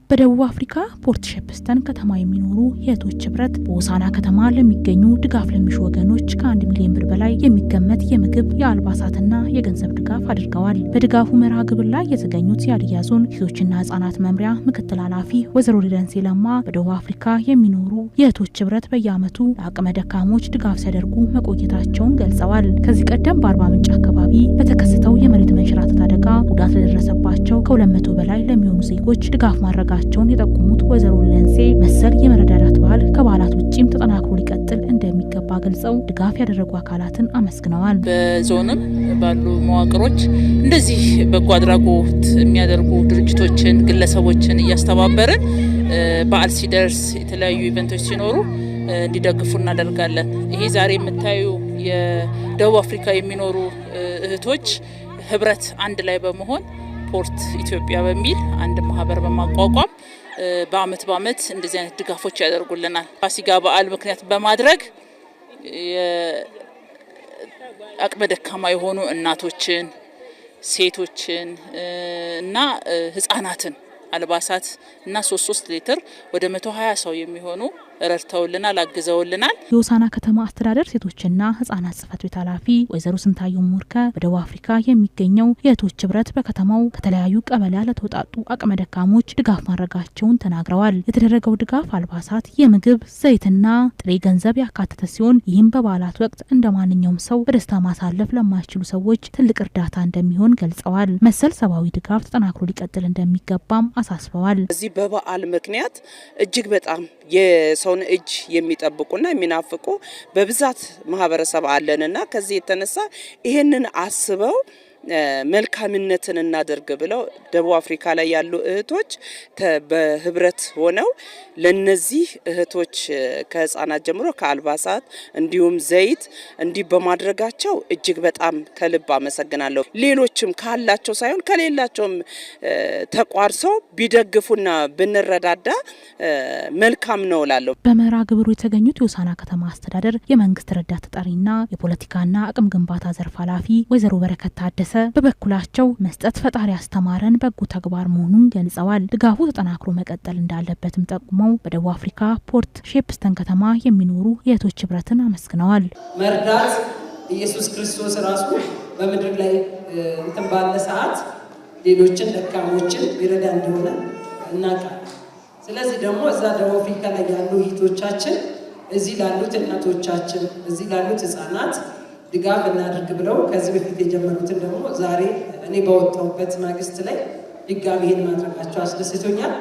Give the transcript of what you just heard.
በደቡብ አፍሪካ ፖርት ሼፕስተን ከተማ የሚኖሩ የእህቶች ህብረት በሆሳና ከተማ ለሚገኙ ድጋፍ ለሚሹ ወገኖች ከ1 ሚሊዮን ብር በላይ የሚገመት የምግብ የአልባሳትና የገንዘብ ድጋፍ አድርገዋል። በድጋፉ መርሃ ግብር ላይ የተገኙት የሀዲያ ዞን ሴቶችና ህጻናት መምሪያ ምክትል ኃላፊ ወይዘሮ ሊደንሴ ለማ በደቡብ አፍሪካ የሚኖሩ የእህቶች ህብረት በየዓመቱ ለአቅመ ደካሞች ድጋፍ ሲያደርጉ መቆየታቸውን ገልጸዋል። ከዚህ ቀደም በአርባ ምንጭ አካባቢ በተከሰተው የመሬት መንሸራተት አደጋ ጉዳት ለደረሰባቸው ከ200 በላይ ለሚሆኑ ዜጎች ድጋፍ ማድረጋቸውን የጠቆሙት ወይዘሮ ሊደንሴ መሰል የመረዳዳት ባህል ከበዓላት ውጪም ተጠናክሮ ሊቀጥል እንደሚገባ ገልጸው ድጋፍ ያደረጉ አካላትን አመስግነዋል። በዞንም ባሉ መዋቅሮች እንደዚህ በጎ አድራጎት የሚያደርጉ ድርጅቶችን፣ ግለሰቦችን እያስተባበርን በዓል ሲደርስ የተለያዩ ኢቨንቶች ሲኖሩ እንዲደግፉ እናደርጋለን። ይሄ ዛሬ የምታዩ የደቡብ አፍሪካ የሚኖሩ እህቶች ህብረት አንድ ላይ በመሆን ፖርት ኢትዮጵያ በሚል አንድ ማህበር በማቋቋም በአመት እንደዚህ አይነት ድጋፎች ያደርጉልናል። ፋሲካ በዓል ምክንያት በማድረግ አቅመ ደካማ የሆኑ እናቶችን፣ ሴቶችን እና ህፃናትን አልባሳት እና 3 ሊትር ወደ 120 ሰው የሚሆኑ ረድተውልናል፣ አግዘውልናል። የሆሳና ከተማ አስተዳደር ሴቶችና ህጻናት ጽህፈት ቤት ኃላፊ ወይዘሮ ስንታየው ሙርከ በደቡብ አፍሪካ የሚገኘው የእህቶች ህብረት በከተማው ከተለያዩ ቀበሌያት ለተወጣጡ አቅመ ደካሞች ድጋፍ ማድረጋቸውን ተናግረዋል። የተደረገው ድጋፍ አልባሳት፣ የምግብ ዘይትና ጥሬ ገንዘብ ያካተተ ሲሆን ይህም በበዓላት ወቅት እንደ ማንኛውም ሰው በደስታ ማሳለፍ ለማይችሉ ሰዎች ትልቅ እርዳታ እንደሚሆን ገልጸዋል። መሰል ሰብአዊ ድጋፍ ተጠናክሮ ሊቀጥል እንደሚገባም አሳስበዋል። እዚህ በበዓል ምክንያት እጅግ በጣም የሰውን እጅ የሚጠብቁና የሚናፍቁ በብዛት ማህበረሰብ አለንና ከዚህ የተነሳ ይሄንን አስበው መልካምነትን እናደርግ ብለው ደቡብ አፍሪካ ላይ ያሉ እህቶች በህብረት ሆነው ለነዚህ እህቶች ከህፃናት ጀምሮ ከአልባሳት እንዲሁም ዘይት እንዲህ በማድረጋቸው እጅግ በጣም ከልብ አመሰግናለሁ። ሌሎችም ካላቸው ሳይሆን ከሌላቸውም ተቋርሰው ቢደግፉና ብንረዳዳ መልካም ነው እላለሁ። በመርሃ ግብሩ የተገኙት የሆሳና ከተማ አስተዳደር የመንግስት ረዳት ተጠሪና የፖለቲካና አቅም ግንባታ ዘርፍ ኃላፊ ወይዘሮ በረከት ታደሰ በበኩላቸው መስጠት ፈጣሪ ያስተማረን በጎ ተግባር መሆኑን ገልጸዋል። ድጋፉ ተጠናክሮ መቀጠል እንዳለበትም ጠቁመው በደቡብ አፍሪካ ፖርት ሼፕስተን ከተማ የሚኖሩ የእህቶች ህብረትን አመስግነዋል። መርዳት ኢየሱስ ክርስቶስ ራሱ በምድር ላይ ባለ ሰዓት ሌሎችን ደካሞችን ይረዳ እንደሆነ እናውቃለን። ስለዚህ ደግሞ እዛ ደቡብ አፍሪካ ላይ ያሉ እህቶቻችን እዚህ ላሉት እናቶቻችን፣ እዚህ ላሉት ህፃናት ድጋፍ እናድርግ ብለው ከዚህ በፊት የጀመሩትን ደግሞ ዛሬ እኔ በወጣሁበት ማግስት ላይ ድጋሚ ይሄን ማድረጋቸው አስደስቶኛል።